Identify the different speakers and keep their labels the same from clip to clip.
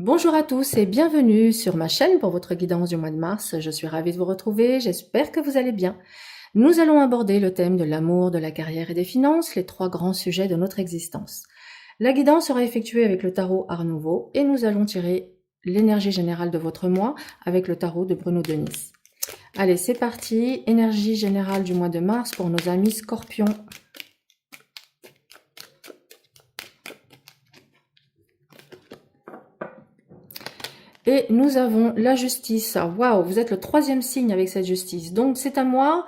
Speaker 1: Bonjour à tous et bienvenue sur ma chaîne pour votre guidance du mois de mars. Je suis ravie de vous retrouver, j'espère que vous allez bien. Nous allons aborder le thème de l'amour, de la carrière et des finances, les trois grands sujets de notre existence. La guidance sera effectuée avec le tarot Art Nouveau et nous allons tirer l'énergie générale de votre mois avec le tarot de Bruno Denis. Allez, c'est parti, énergie générale du mois de mars pour nos amis Scorpions. Et nous avons la justice. Waouh, vous êtes le troisième signe avec cette justice. Donc c'est à moi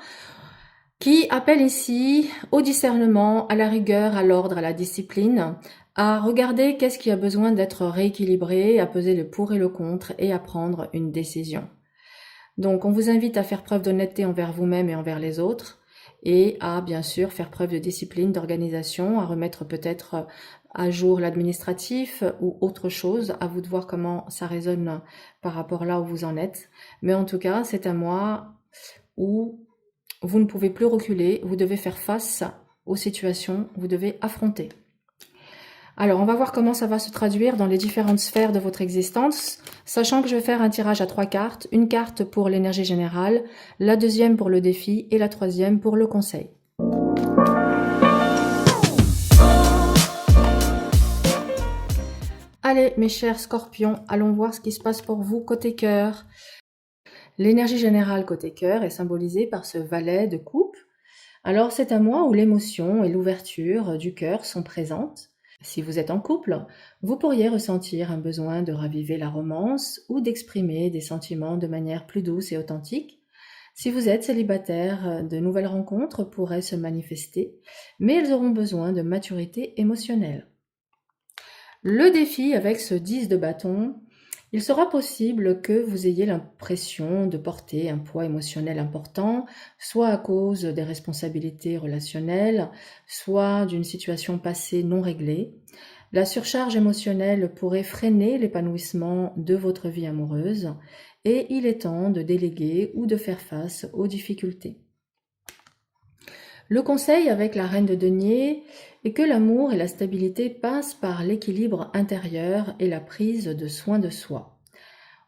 Speaker 1: qui appelle ici au discernement, à la rigueur, à l'ordre, à la discipline, à regarder qu'est-ce qui a besoin d'être rééquilibré, à peser le pour et le contre et à prendre une décision. Donc on vous invite à faire preuve d'honnêteté envers vous-même et envers les autres et à bien sûr faire preuve de discipline, d'organisation, à remettre peut-être à jour l'administratif ou autre chose, à vous de voir comment ça résonne par rapport là où vous en êtes. Mais en tout cas, c'est un mois où vous ne pouvez plus reculer, vous devez faire face aux situations, vous devez affronter. Alors, on va voir comment ça va se traduire dans les différentes sphères de votre existence, sachant que je vais faire un tirage à 3 cartes, une carte pour l'énergie générale, la deuxième pour le défi et la troisième pour le conseil. Allez, mes chers scorpions, allons voir ce qui se passe pour vous côté cœur. L'énergie générale côté cœur est symbolisée par ce valet de coupe. Alors, c'est un mois où l'émotion et l'ouverture du cœur sont présentes. Si vous êtes en couple, vous pourriez ressentir un besoin de raviver la romance ou d'exprimer des sentiments de manière plus douce et authentique. Si vous êtes célibataire, de nouvelles rencontres pourraient se manifester, mais elles auront besoin de maturité émotionnelle. Le défi avec ce 10 de bâton, il sera possible que vous ayez l'impression de porter un poids émotionnel important, soit à cause des responsabilités relationnelles, soit d'une situation passée non réglée. La surcharge émotionnelle pourrait freiner l'épanouissement de votre vie amoureuse et il est temps de déléguer ou de faire face aux difficultés. Le conseil avec la reine de denier est que l'amour et la stabilité passent par l'équilibre intérieur et la prise de soin de soi.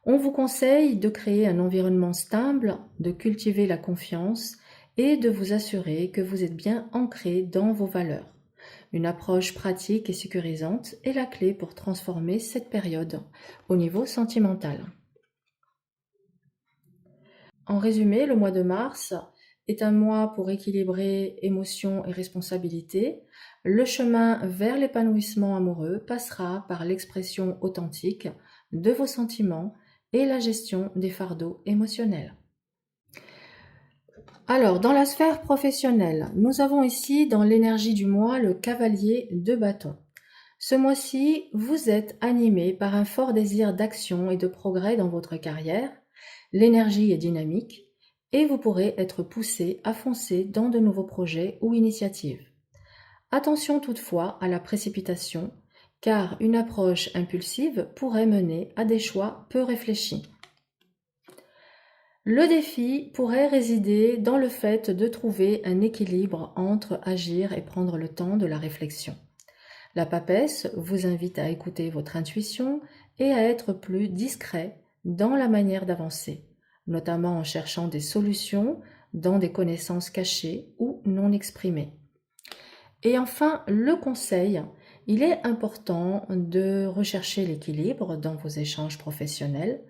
Speaker 1: On vous conseille de créer un environnement stable, de cultiver la confiance et de vous assurer que vous êtes bien ancré dans vos valeurs. Une approche pratique et sécurisante est la clé pour transformer cette période au niveau sentimental. En résumé, le mois de mars est un mois pour équilibrer émotions et responsabilités. Le chemin vers l'épanouissement amoureux passera par l'expression authentique de vos sentiments et la gestion des fardeaux émotionnels. Alors, dans la sphère professionnelle, nous avons ici dans l'énergie du mois le cavalier de bâton. Ce mois-ci, vous êtes animé par un fort désir d'action et de progrès dans votre carrière. L'énergie est dynamique et vous pourrez être poussé à foncer dans de nouveaux projets ou initiatives. Attention toutefois à la précipitation, car une approche impulsive pourrait mener à des choix peu réfléchis. Le défi pourrait résider dans le fait de trouver un équilibre entre agir et prendre le temps de la réflexion. La papesse vous invite à écouter votre intuition et à être plus discret dans la manière d'avancer, notamment en cherchant des solutions dans des connaissances cachées ou non exprimées. Et enfin, le conseil, il est important de rechercher l'équilibre dans vos échanges professionnels.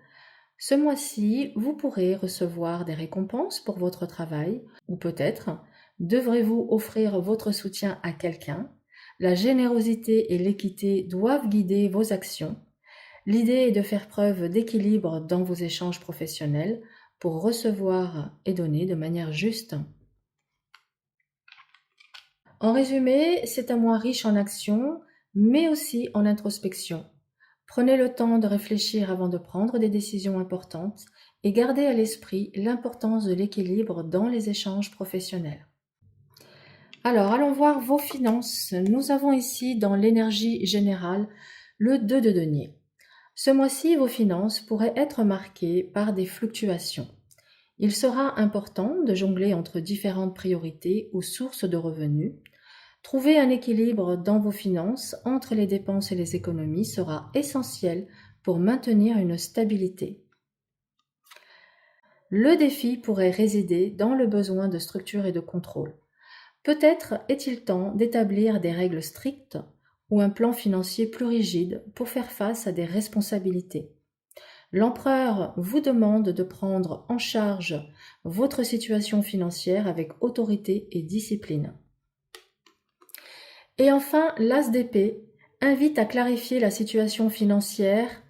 Speaker 1: Ce mois-ci, vous pourrez recevoir des récompenses pour votre travail ou peut-être devrez-vous offrir votre soutien à quelqu'un. La générosité et l'équité doivent guider vos actions. L'idée est de faire preuve d'équilibre dans vos échanges professionnels pour recevoir et donner de manière juste. En résumé, c'est un mois riche en action, mais aussi en introspection. Prenez le temps de réfléchir avant de prendre des décisions importantes et gardez à l'esprit l'importance de l'équilibre dans les échanges professionnels. Alors, allons voir vos finances. Nous avons ici dans l'énergie générale le 2 de denier. Ce mois-ci, vos finances pourraient être marquées par des fluctuations. Il sera important de jongler entre différentes priorités ou sources de revenus. Trouver un équilibre dans vos finances entre les dépenses et les économies sera essentiel pour maintenir une stabilité. Le défi pourrait résider dans le besoin de structure et de contrôle. Peut-être est-il temps d'établir des règles strictes ou un plan financier plus rigide pour faire face à des responsabilités. L'empereur vous demande de prendre en charge votre situation financière avec autorité et discipline. Et enfin, l'as d'épée invite à clarifier la situation financière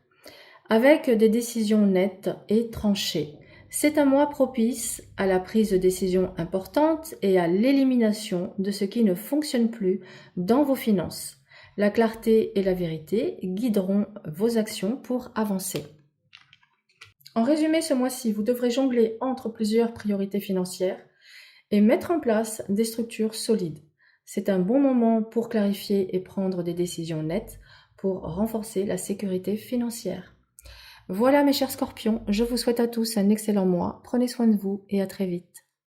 Speaker 1: avec des décisions nettes et tranchées. C'est un mois propice à la prise de décisions importantes et à l'élimination de ce qui ne fonctionne plus dans vos finances. La clarté et la vérité guideront vos actions pour avancer. En résumé, ce mois-ci, vous devrez jongler entre plusieurs priorités financières et mettre en place des structures solides. C'est un bon moment pour clarifier et prendre des décisions nettes pour renforcer la sécurité financière. Voilà mes chers scorpions, je vous souhaite à tous un excellent mois, prenez soin de vous et à très vite.